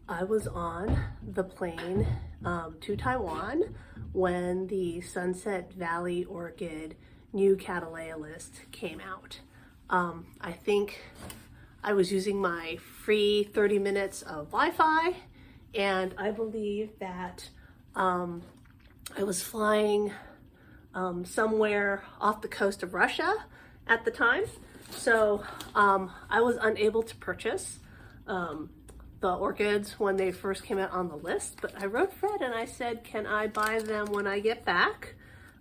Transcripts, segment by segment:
I was on the plane to Taiwan when the Sunset Valley Orchid new Cattleya list came out. I think I was using my free 30 minutes of Wi-Fi, and I believe that I was flying somewhere off the coast of Russia at the time. So I was unable to purchase the orchids when they first came out on the list, but I wrote Fred and I said, can I buy them when I get back?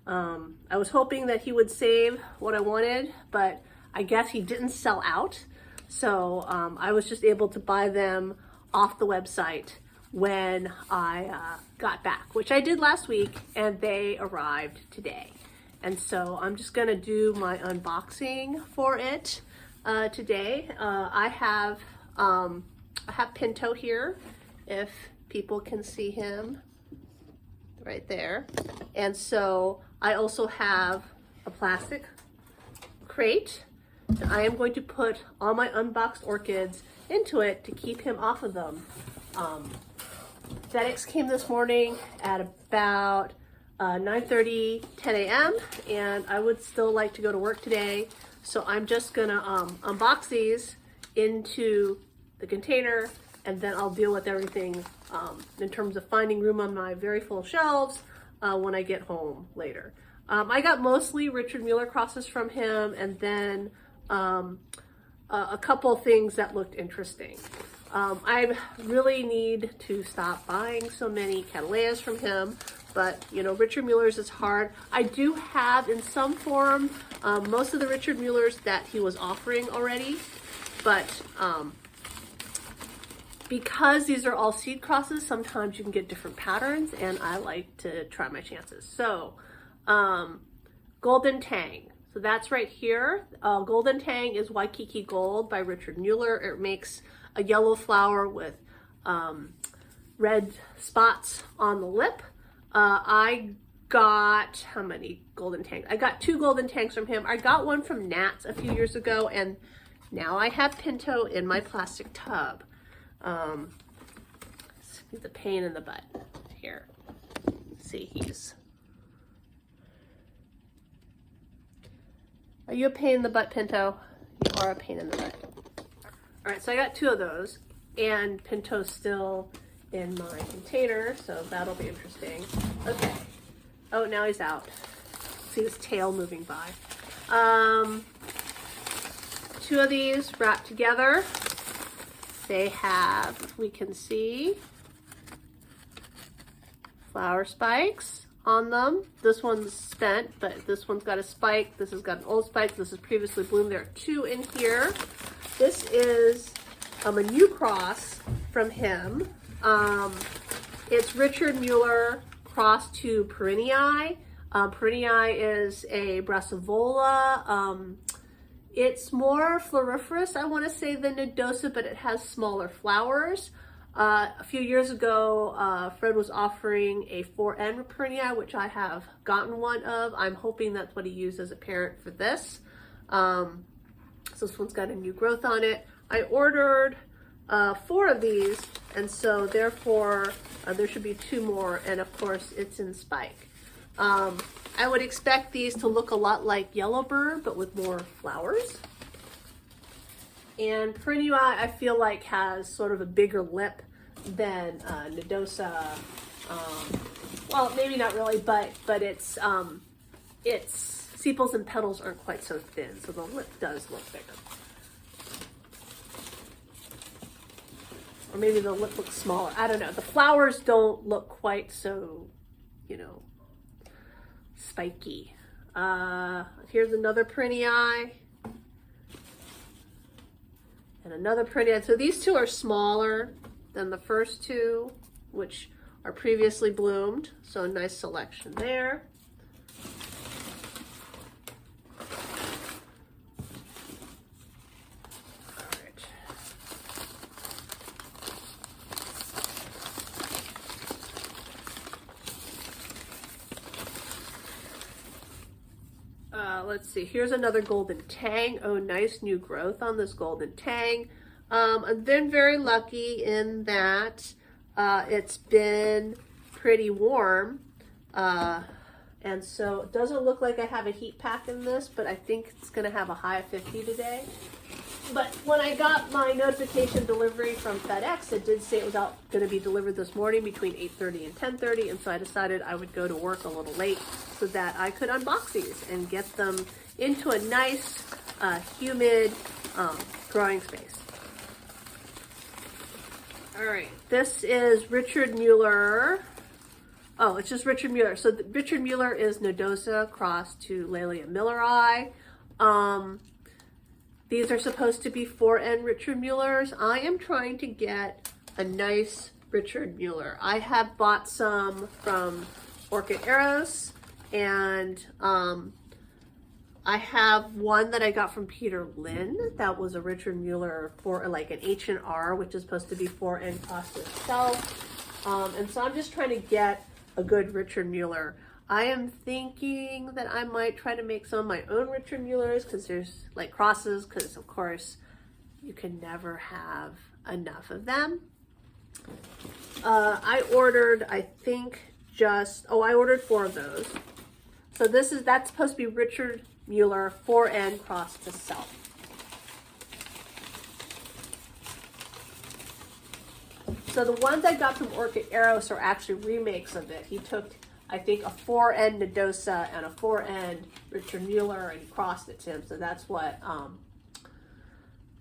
I was hoping that he would save what I wanted, but I guess he didn't sell out. So I was just able to buy them off the website when I got back, which I did last week, and they arrived today. And so I'm just gonna do my unboxing for it today. I have Pinto here, if people can see him right there. And so I also have a plastic crate, and I am going to put all my unboxed orchids into it to keep him off of them. FedEx came this morning at about 9:30, 10 a.m. and I would still like to go to work today. So I'm just gonna unbox these into the container, and then I'll deal with everything in terms of finding room on my very full shelves when I get home later. I got mostly Richard Mueller crosses from him, and then a couple things that looked interesting. I really need to stop buying so many Cattleyas from him, but you know, Richard Mueller's is hard. I do have in some form most of the Richard Muellers that he was offering already, but because these are all seed crosses, sometimes you can get different patterns, and I like to try my chances. So Golden Tang. So that's right here. Golden Tang is Waikiki Gold by Richard Mueller. It makes a yellow flower with red spots on the lip. I got, how many Golden Tangs? I got 2 Golden Tangs from him. I got one from Nats a few years ago, and now I have Pinto in my plastic tub. He's a pain in the butt here. See, are you a pain in the butt, Pinto? You are a pain in the butt. All right, so I got 2 of those, and Pinto's still in my container, so that'll be interesting. Okay. Oh, now he's out. See his tail moving by. 2 of these wrapped together. They have, if we can see, flower spikes on them. This one's spent, but this one's got a spike. This has got an old spike. This is previously bloomed. There are 2 in here. This is a new cross from him. It's Richard Mueller cross to Perennii. Perennii is a brassivola. It's more floriferous, I want to say, than Nodosa, but it has smaller flowers. A few years ago, Fred was offering a 4N Perennii, which I have gotten one of. I'm hoping that's what he used as a parent for this. So this one's got a new growth on it. I ordered 4 of these, and so therefore there should be 2 more, and of course it's in spike. I would expect these to look a lot like Yellowbird, but with more flowers. And Perennii, I feel like, has sort of a bigger lip than Nodosa. Well, maybe not really, but its sepals and petals aren't quite so thin, so the lip does look bigger. Or maybe the lip looks smaller. I don't know. The flowers don't look quite so, you know, spiky. Here's another Perennii. And another Perennii. So these 2 are smaller than the first 2, which are previously bloomed. So a nice selection there. Let's see, here's another Golden Tang. Oh, nice new growth on this Golden Tang. I've been very lucky in that it's been pretty warm. And so it doesn't look like I have a heat pack in this, but I think it's gonna have a high of 50 today. But when I got my notification delivery from FedEx, it did say it was gonna be delivered this morning between 8:30 and 10:30, and so I decided I would go to work a little late so that I could unbox these and get them into a nice, humid growing space. All right, this is Richard Mueller. Oh, it's just Richard Mueller. So Richard Mueller is Nodosa crossed to Laelia milleri. These are supposed to be 4N Richard Muellers. I am trying to get a nice Richard Mueller. I have bought some from Orchid Eros, and I have one that I got from Peter Lynn. That was a Richard Mueller for like an H&R, which is supposed to be 4N crossed itself. And so I'm just trying to get a good Richard Mueller. I am thinking that I might try to make some of my own Richard Muellers because there's like crosses, because of course you can never have enough of them. I ordered, I think I ordered 4 of those. So that's supposed to be Richard Mueller 4N crossed to self. So the ones I got from Orchid Eros are actually remakes of it. He took, I think, a 4N Nodosa and a 4N Richard Mueller, and he crossed it to him. So that's what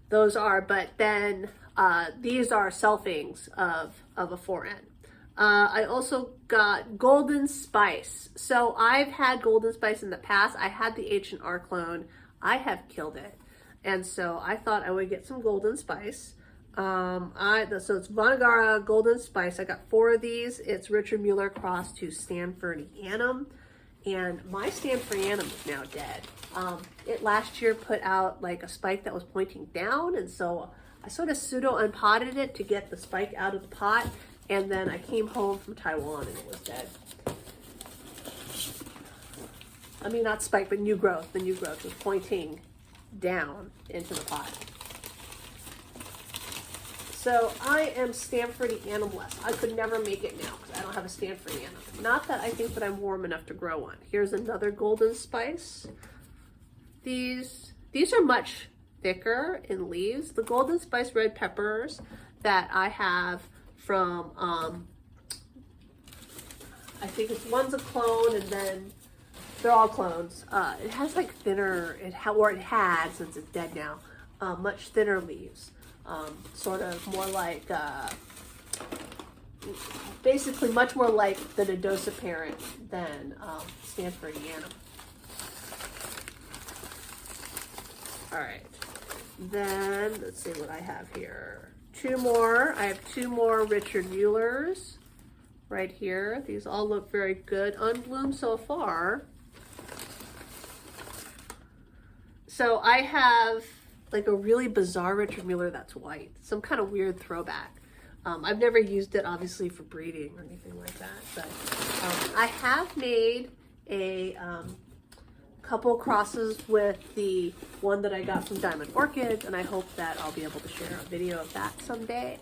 those are. But then these are selfings of a 4N. I also got Golden Spice. So I've had Golden Spice in the past. I had the H&R clone. I have killed it. And so I thought I would get some Golden Spice. So it's Vonnegut Golden Spice. I got 4 of these. It's Richard Mueller crossed to Stanfordianum, and my Stanfordianum is now dead. It last year put out like a spike that was pointing down, and so I sort of pseudo unpotted it to get the spike out of the pot, and then I came home from Taiwan and it was dead. I mean, not spike, but new growth. The new growth was pointing down into the pot. So I am Stanfordianum-less. I could never make it now because I don't have a Stanfordianum. Not that I think that I'm warm enough to grow one. Here's another Golden Spice. These are much thicker in leaves. The Golden Spice red peppers that I have from, I think one's a clone, and then they're all clones. It has like thinner, or it had, since it's dead now, much thinner leaves. Sort of more like, basically much more like the Nodosa parent than Stanfordianum. All right, then let's see what I have here. I have 2 more Richard Muellers right here. These all look very good, unbloomed so far. So I have like a really bizarre Richard Mueller that's white, some kind of weird throwback. I've never used it obviously for breeding or anything like that, but I have made a couple crosses with the one that I got from Diamond Orchid, and I hope that I'll be able to share a video of that someday.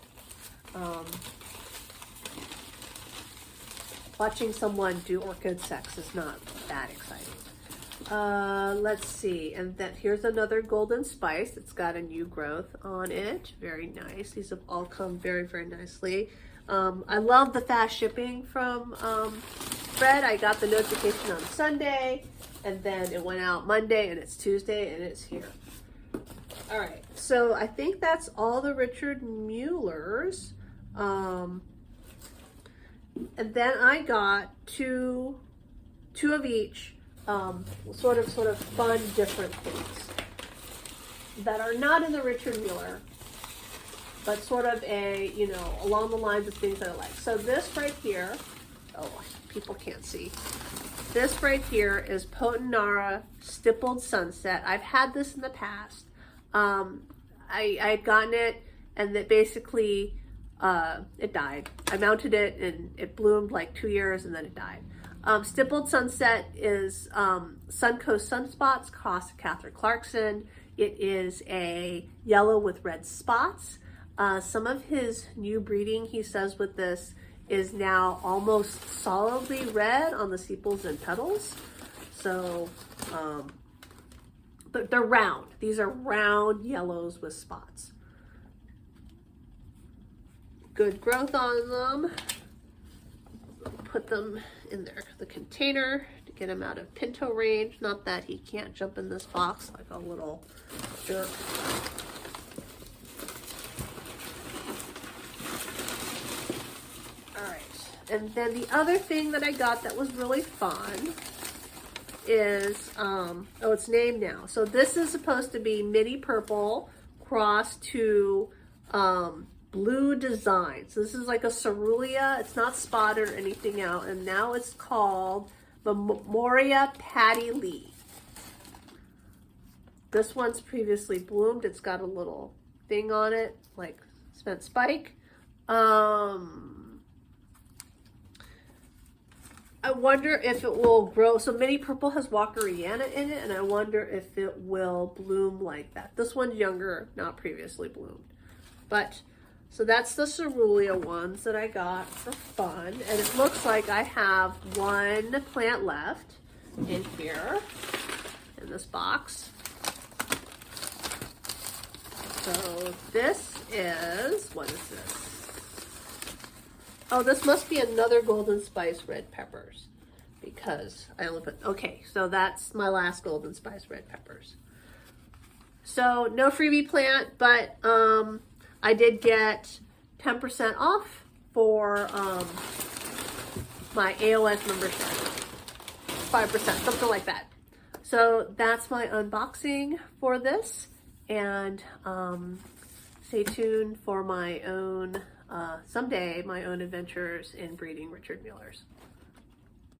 Watching someone do orchid sex is not that exciting. Let's see, and then here's another Golden Spice. It's got a new growth on it. Very nice. These have all come very, very nicely. I love the fast shipping from Fred. I got the notification on Sunday, and then it went out Monday, and it's Tuesday, and it's here. All right, so I think that's all the Richard Muellers. And then I got two of each. Sort of fun, different things that are not in the Richard Mueller, but sort of along the lines of things that I like. So this right here, oh, people can't see. This right here is Potenara Stippled Sunset. I've had this in the past. I'd gotten it, and that basically, it died. I mounted it, and it bloomed like 2 years, and then it died. Stippled Sunset is Suncoast Sunspots crossed Catherine Clarkson. It is a yellow with red spots. Some of his new breeding, he says with this, is now almost solidly red on the sepals and petals. So, but they're round. These are round yellows with spots. Good growth on them. Put them in the container to get him out of pinto range. Not that he can't jump in this box like a little jerk. All right, and then the other thing that I got that was really fun is, oh, it's named now. So this is supposed to be mini purple crossed to blue design. So this is like a cerulean. It's not spotted or anything out, and now it's called the Memoria Patty Lee. This one's previously bloomed. It's got a little thing on it, like spent spike. I wonder if it will grow. So mini purple has Walkeriana in it, and I wonder if it will bloom like that. This one's younger, not previously bloomed. But, so that's the cerulean ones that I got for fun. And it looks like I have one plant left in here, in this box. So this is, what is this? Oh, this must be another Golden Spice red peppers, because I only put, okay, so that's my last Golden Spice red peppers. So no freebie plant, but I did get 10% off for my AOS membership, 5%, something like that. So that's my unboxing for this, and stay tuned for my own someday my own adventures in breeding Richard Mullers.